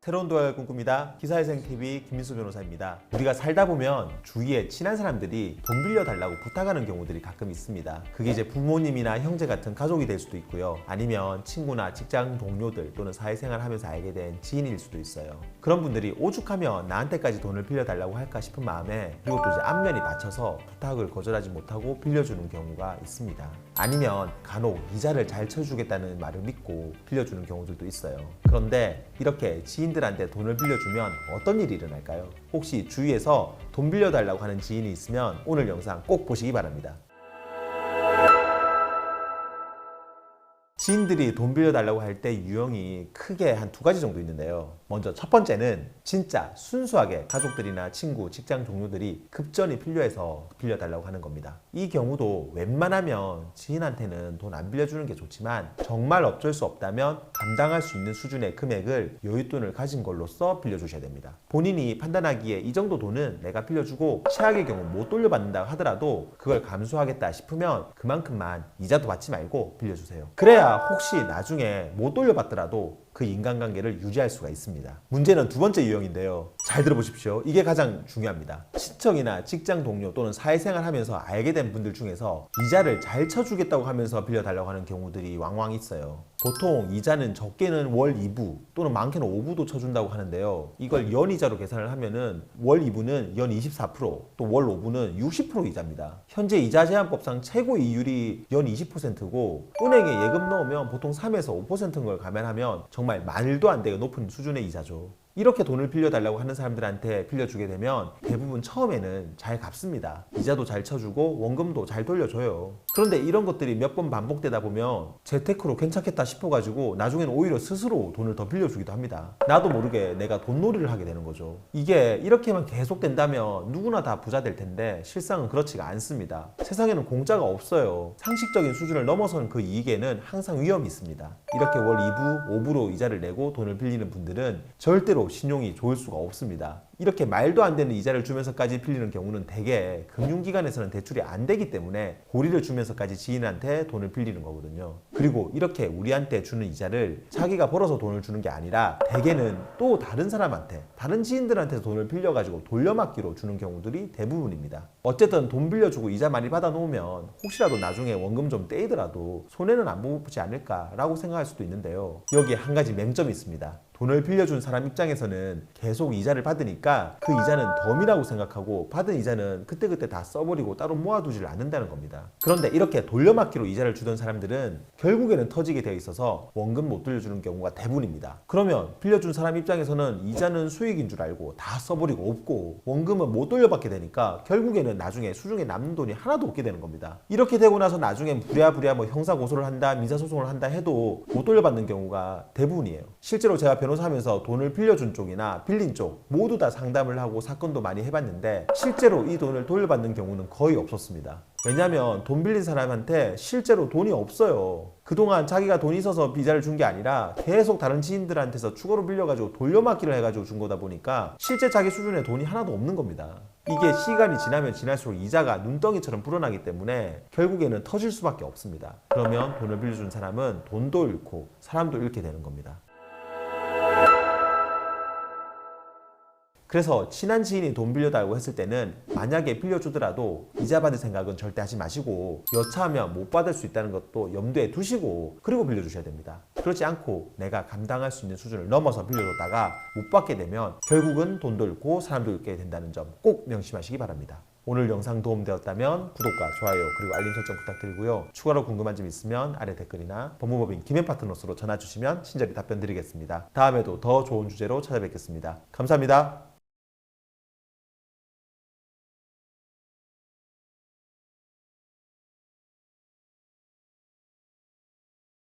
새로운 도약을 꿈꿉니다. 기사회생TV 김민수 변호사입니다. 우리가 살다 보면 주위에 친한 사람들이 돈 빌려달라고 부탁하는 경우들이 가끔 있습니다. 그게 이제 부모님이나 형제 같은 가족이 될 수도 있고요. 아니면 친구나 직장 동료들 또는 사회생활 하면서 알게 된 지인일 수도 있어요. 그런 분들이 오죽하면 나한테까지 돈을 빌려달라고 할까 싶은 마음에, 그리고 또 이제 안면이 받쳐서 부탁을 거절하지 못하고 빌려주는 경우가 있습니다. 아니면 간혹 이자를 잘 쳐주겠다는 말을 믿고 빌려주는 경우들도 있어요. 그런데 이렇게 지인들한테 돈을 빌려주면 어떤 일이 일어날까요? 혹시 주위에서 돈 빌려달라고 하는 지인이 있으면 오늘 영상 꼭 보시기 바랍니다. 지인들이 돈 빌려달라고 할 때 유형이 크게 한 두 가지 정도 있는데요. 먼저 첫 번째는 진짜 순수하게 가족들이나 친구, 직장 동료들이 급전이 필요해서 빌려달라고 하는 겁니다. 이 경우도 웬만하면 지인한테는 돈 안 빌려주는 게 좋지만, 정말 어쩔 수 없다면 감당할 수 있는 수준의 금액을 여윳돈을 가진 걸로써 빌려주셔야 됩니다. 본인이 판단하기에 이 정도 돈은 내가 빌려주고 최악의 경우 못 돌려받는다 하더라도 그걸 감수하겠다 싶으면 그만큼만 이자도 받지 말고 빌려주세요. 그래야 혹시 나중에 못 돌려받더라도 그 인간관계를 유지할 수가 있습니다. 문제는 두 번째 유형인데요. 잘 들어보십시오. 이게 가장 중요합니다. 친척이나 직장 동료 또는 사회생활 하면서 알게 된 분들 중에서 이자를 잘 쳐주겠다고 하면서 빌려달라고 하는 경우들이 왕왕 있어요. 보통 이자는 적게는 월 2부 또는 많게는 5부도 쳐준다고 하는데요. 이걸 연이자로 계산을 하면은 월 2부는 연 24%, 또 월 5부는 60% 이자입니다. 현재 이자 제한법상 최고 이율이 연 20%고 은행에 예금 넣으면 보통 3에서 5%인 걸 감안하면 정말 말도 안 되게 높은 수준의 이자죠. 이렇게 돈을 빌려달라고 하는 사람들한테 빌려주게 되면 대부분 처음에는 잘 갚습니다. 이자도 잘 쳐주고 원금도 잘 돌려줘요. 그런데 이런 것들이 몇 번 반복되다 보면 재테크로 괜찮겠다 싶어가지고 나중에는 오히려 스스로 돈을 더 빌려주기도 합니다. 나도 모르게 내가 돈놀이를 하게 되는 거죠. 이게 이렇게만 계속된다면 누구나 다 부자 될 텐데 실상은 그렇지가 않습니다. 세상에는 공짜가 없어요. 상식적인 수준을 넘어선 그 이익에는 항상 위험이 있습니다. 이렇게 월 2부, 5부로 이자를 내고 돈을 빌리는 분들은 절대로 신용이 좋을 수가 없습니다. 이렇게 말도 안 되는 이자를 주면서까지 빌리는 경우는 대개 금융기관에서는 대출이 안 되기 때문에 고리를 주면서까지 지인한테 돈을 빌리는 거거든요. 그리고 이렇게 우리한테 주는 이자를 자기가 벌어서 돈을 주는 게 아니라 대개는 또 다른 사람한테, 다른 지인들한테 돈을 빌려가지고 돌려막기로 주는 경우들이 대부분입니다. 어쨌든 돈 빌려주고 이자 많이 받아놓으면 혹시라도 나중에 원금 좀 떼이더라도 손해는 안 보지 않을까라고 생각할 수도 있는데요. 여기에 한 가지 맹점이 있습니다. 돈을 빌려준 사람 입장에서는 계속 이자를 받으니까 그 이자는 덤이라고 생각하고 받은 이자는 그때그때 다 써버리고 따로 모아두지를 않는다는 겁니다. 그런데 이렇게 돌려막기로 이자를 주던 사람들은 결국에는 터지게 되어 있어서 원금 못 돌려주는 경우가 대부분입니다. 그러면 빌려준 사람 입장에서는 이자는 수익인 줄 알고 다 써버리고 없고 원금은 못 돌려받게 되니까 결국에는 나중에 수중에 남는 돈이 하나도 없게 되는 겁니다. 이렇게 되고 나서 나중에 부랴부랴 뭐 형사고소를 한다, 민사소송을 한다 해도 못 돌려받는 경우가 대부분이에요. 실제로 제가 변호사하면서 돈을 빌려준 쪽이나 빌린 쪽 모두 다 상담을 하고 사건도 많이 해봤는데 실제로 이 돈을 돌려받는 경우는 거의 없었습니다. 왜냐하면 돈 빌린 사람한테 실제로 돈이 없어요. 그동안 자기가 돈이 있어서 이자를 준 게 아니라 계속 다른 지인들한테서 추가로 빌려가지고 돌려막기를 해가지고 준 거다 보니까 실제 자기 수준에 돈이 하나도 없는 겁니다. 이게 시간이 지나면 지날수록 이자가 눈덩이처럼 불어나기 때문에 결국에는 터질 수밖에 없습니다. 그러면 돈을 빌려준 사람은 돈도 잃고 사람도 잃게 되는 겁니다. 그래서 친한 지인이 돈 빌려달라고 했을 때는 만약에 빌려주더라도 이자 받을 생각은 절대 하지 마시고 여차하면 못 받을 수 있다는 것도 염두에 두시고 그리고 빌려주셔야 됩니다. 그렇지 않고 내가 감당할 수 있는 수준을 넘어서 빌려줬다가 못 받게 되면 결국은 돈도 잃고 사람도 잃게 된다는 점 꼭 명심하시기 바랍니다. 오늘 영상 도움되었다면 구독과 좋아요 그리고 알림 설정 부탁드리고요. 추가로 궁금한 점 있으면 아래 댓글이나 법무법인 김앤파트너스로 전화 주시면 친절히 답변 드리겠습니다. 다음에도 더 좋은 주제로 찾아뵙겠습니다. 감사합니다.